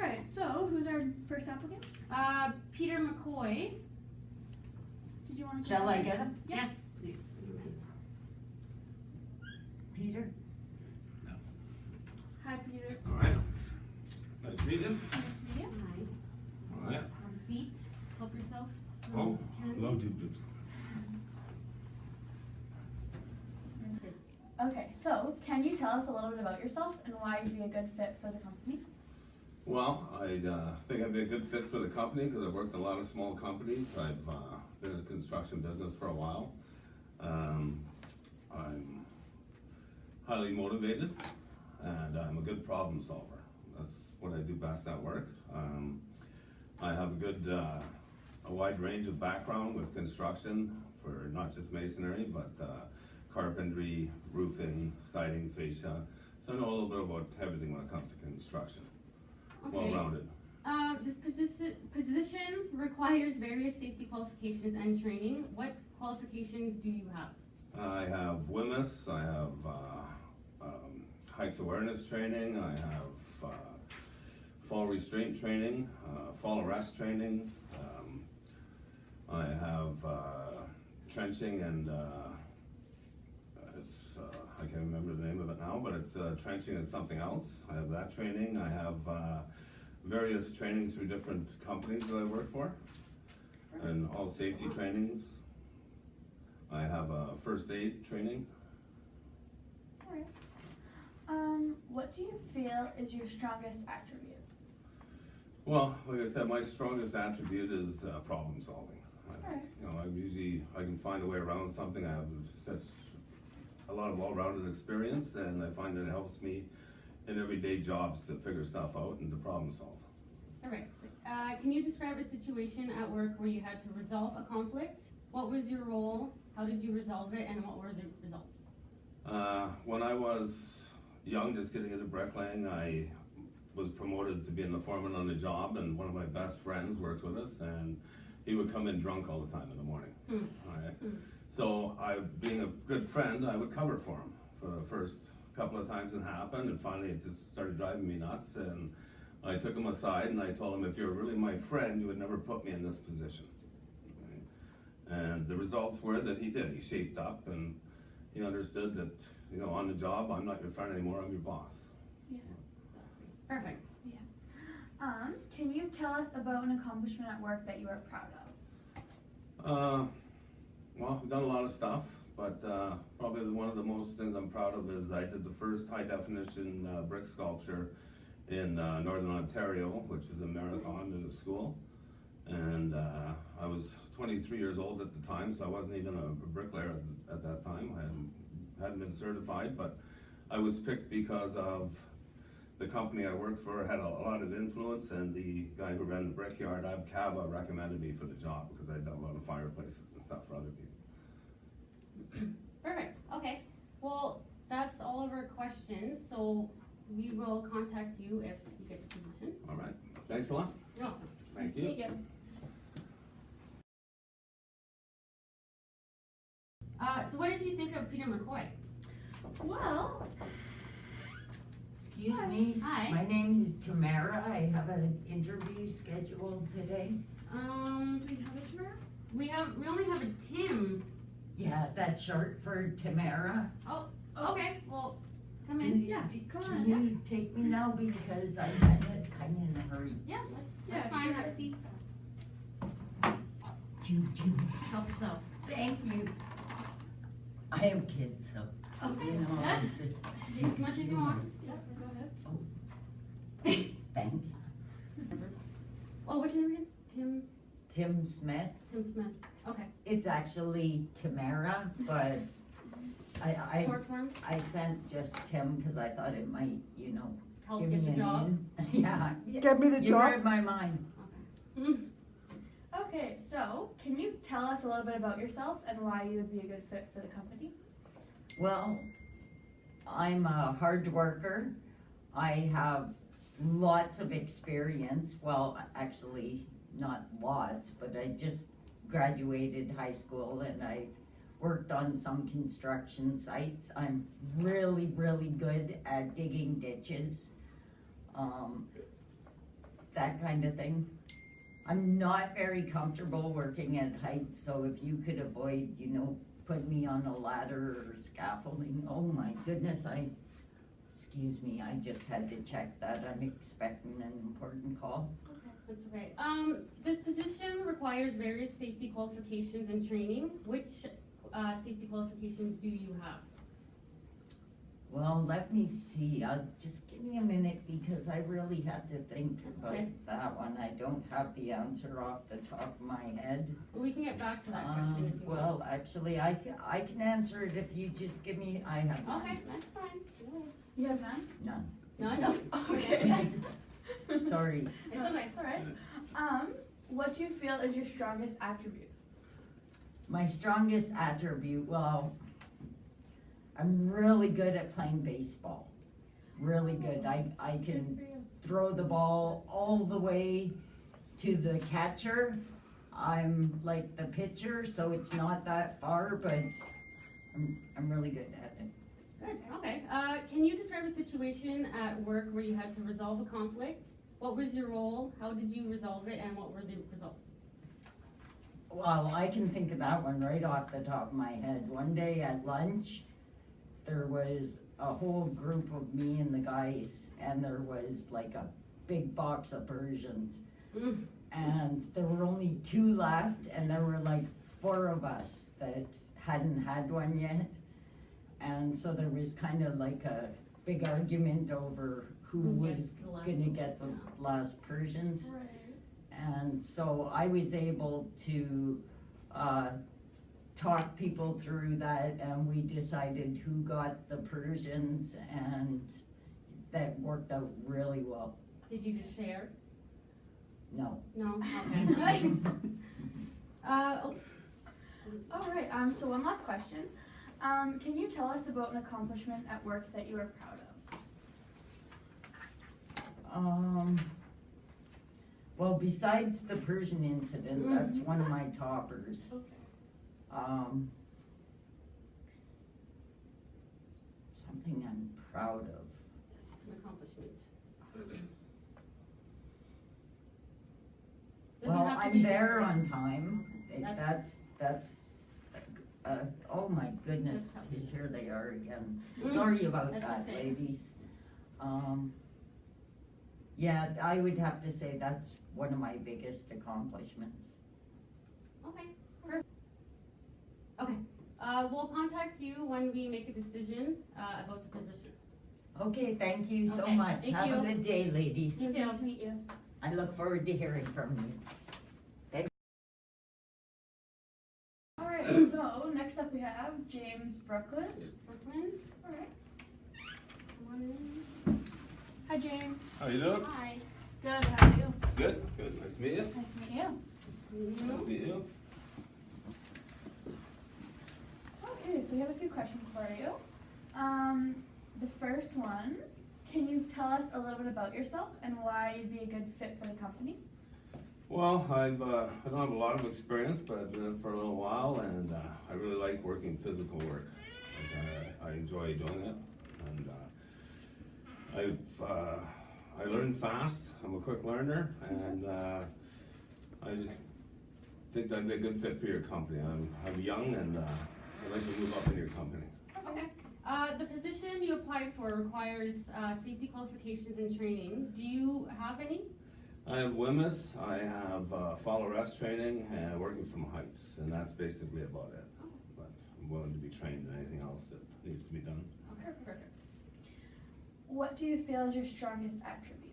Alright, so who's our first applicant? Peter McCoy. Did you want to? Shall I get him? Yes, please. Peter? Hi, Peter. All right. Nice to meet you. Nice to meet you. Hi. All right. Have a seat. Help yourself. Oh, love to do. Okay, so can you tell us a little bit about yourself and why you'd be a good fit for the company? Well, I think I'd be a good fit for the company because I've worked in a lot of small companies. I've been in the construction business for a while. I'm highly motivated and I'm a good problem solver. That's what I do best at work. I have a wide range of background with construction for not just masonry, but carpentry, roofing, siding, fascia. So I know a little bit about everything when it comes to construction. Okay. Well-rounded. This position requires various safety qualifications and training. What qualifications do you have? I have WMIS, I have heights awareness training, I have fall restraint training, fall arrest training, I have trenching and I can't remember the name of it now, but it's trenching is something else. I have that training. I have various training through different companies that I work for, and all safety trainings. I have a first aid training. Alright. What do you feel is your strongest attribute? Well, like I said, my strongest attribute is problem solving. Alright. You know, I can find a way around something. I have such a lot of well-rounded experience, and I find that it helps me in everyday jobs to figure stuff out and to problem solve. All right. Can you describe a situation at work where you had to resolve a conflict? What was your role? How did you resolve it, and what were the results? When I was young, just getting into bricklaying, I was promoted to being the foreman on the job, and one of my best friends worked with us, and he would come in drunk all the time in the morning. All right. So being a good friend, I would cover for him for the first couple of times it happened, and finally it just started driving me nuts, and I took him aside and I told him, if you're really my friend, you would never put me in this position. Right? And the results were that he did. He shaped up and he understood that, you know, on the job, I'm not your friend anymore, I'm your boss. Yeah. Perfect. Yeah. Can you tell us about an accomplishment at work that you are proud of? Well, we've done a lot of stuff, but probably one of the most things I'm proud of is I did the first high definition brick sculpture in Northern Ontario, which was a marathon in the school. And I was 23 years old at the time, so I wasn't even a bricklayer at that time. I hadn't been certified, but I was picked because of the company I worked for had a lot of influence, and the guy who ran the brickyard, Ab Cava, recommended me for the job because I'd done a lot of fireplaces and stuff for other people. Perfect. Okay. Well, that's all of our questions. So we will contact you if you get the position. All right. Thanks a lot. You're welcome. Thank you. So what did you think of Peter McCoy? Well, Excuse me. Hi. My name is Tamara. I have an interview scheduled today. do we have it tomorrow? We only have a Tim. Yeah, that's short for Tamara. Oh, okay. Well, come in. Yeah, come on. Can you take me now because I'm kind of in a hurry? Yeah, Yeah, that's fine. sure. Have a seat. Help yourself. Thank you. I have kids, so Okay. you know, Yeah. I'm just As much as you want. Yeah, go ahead. thanks. Oh, what's your name again? Tim Smith. Tim Smith. Okay. It's actually Tamara, but I Short form. I sent just Tim because I thought it might, you know, Help give get me the an job. in. Yeah. Get me the You job. read my mind. Okay. Okay, so can you tell us a little bit about yourself and why you would be a good fit for the company? Well, I'm a hard worker. I have lots of experience. Well, actually, not lots, but I just graduated high school and I've worked on some construction sites. I'm really, really good at digging ditches. that kind of thing. I'm not very comfortable working at heights, so if you could avoid, put me on a ladder or scaffolding, oh my goodness, excuse me, I just had to check that. I'm expecting an important call. That's okay. This position requires various safety qualifications and training. Which safety qualifications do you have? Well, let me see. Just give me a minute because I really had to think about Okay. that one. I don't have the answer off the top of my head. Well, we can get back to that question if you Well, want. actually, I can answer it if you just give me, I have none. Okay, that's fine. Go You have none? None. ahead. No, Okay. Sorry. It's okay. It's alright. What do you feel is your strongest attribute? My strongest attribute, well, I'm really good at playing baseball. Really good. I can throw the ball all the way to the catcher. I'm like the pitcher, so it's not that far, but I'm really good at it. Good, okay. Can you describe a situation at work where you had to resolve a conflict? What was your role? How did you resolve it, and what were the results? Well, I can think of that one right off the top of my head. One day at lunch, there was a whole group of me and the guys, and there was like a big box of Persians. And there were only 2 left, and there were like 4 of us that hadn't had one yet. And so there was kind of like a big argument over who was gets the last gonna one, get the yeah. last Persians. Right. And so I was able to talk people through that, and we decided who got the Persians, and that worked out really well. Did you just share? No. No? Okay. Oh, Alright, so one last question. Can you tell us about an accomplishment at work that you are proud of? Well, besides the Persian incident, that's one of my toppers. Okay. Something I'm proud of. an accomplishment. Doesn't Well, have to I'm be there just- on time. That's oh my goodness, That's tough. here they are again. Sorry about That's that, okay. ladies. Yeah, I would have to say that's one of my biggest accomplishments. Okay, perfect. Okay, we'll contact you when we make a decision about the position. Okay, thank you so Okay, much. thank Have a you. good day, ladies. You It's too. nice to meet you. I look forward to hearing from you. Alright, so next up we have James Brooklyn. Brooklyn, Alright. come on in. Hi James. How you doing? Hi. Good, how are you? Good, good. Nice to meet you. Nice to meet you. Nice to meet you. Okay, so we have a few questions for you. The first one, can you tell us a little bit about yourself and why you'd be a good fit for the company? Well, I don't have a lot of experience, but I've been in it for a little while, and I really like working physical work. Like, I enjoy doing it, and I learn fast. I'm a quick learner, and I just think I'd be a good fit for your company. I'm young, and I'd like to move up in your company. Okay. The position you applied for requires safety qualifications and training. Do you have any? I have WMIS, I have fall arrest training, and working from heights, and that's basically about it. But I'm willing to be trained in anything else that needs to be done. Okay, perfect. What do you feel is your strongest attribute?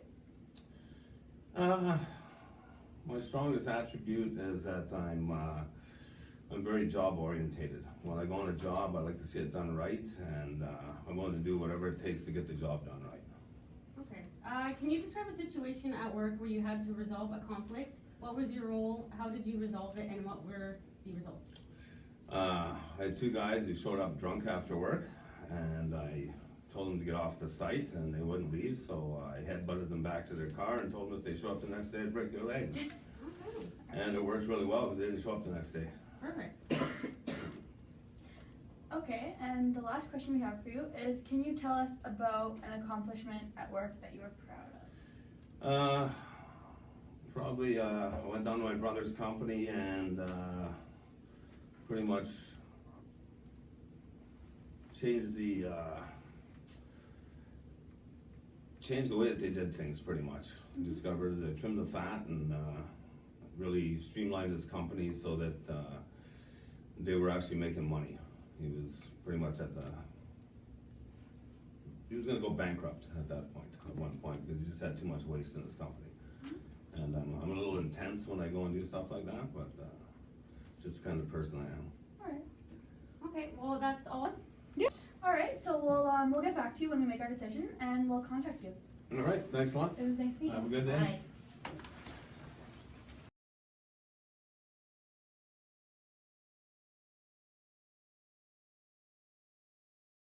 My strongest attribute is that I'm very job orientated. When I go on a job, I like to see it done right, and I'm willing to do whatever it takes to get the job done right. Okay. Can you describe a situation at work where you had to resolve a conflict? What was your role? How did you resolve it, and what were the results? I had 2 guys who showed up drunk after work, and I told them to get off the site, and they wouldn't leave, so I headbutted them back to their car and told them if they show up the next day, I'd break their legs. Okay. And it worked really well because they didn't show up the next day. Perfect. Okay, and the last question we have for you is, can you tell us about an accomplishment at work that you are proud of? Probably, I went down to my brother's company and, pretty much changed the way that they did things, pretty much. Discovered, they trimmed the fat and, really streamlined his company so that, they were actually making money. He was pretty much he was gonna go bankrupt at that point, at one point, because he just had too much waste in his company. And I'm a little intense when I go and do stuff like that, but just the kind of person I am. Alright. Okay, well, that's all. Alright, so we'll get back to you when we make our decision and we'll contact you. All right, thanks a lot. It was nice meeting you. Have a good day. Bye.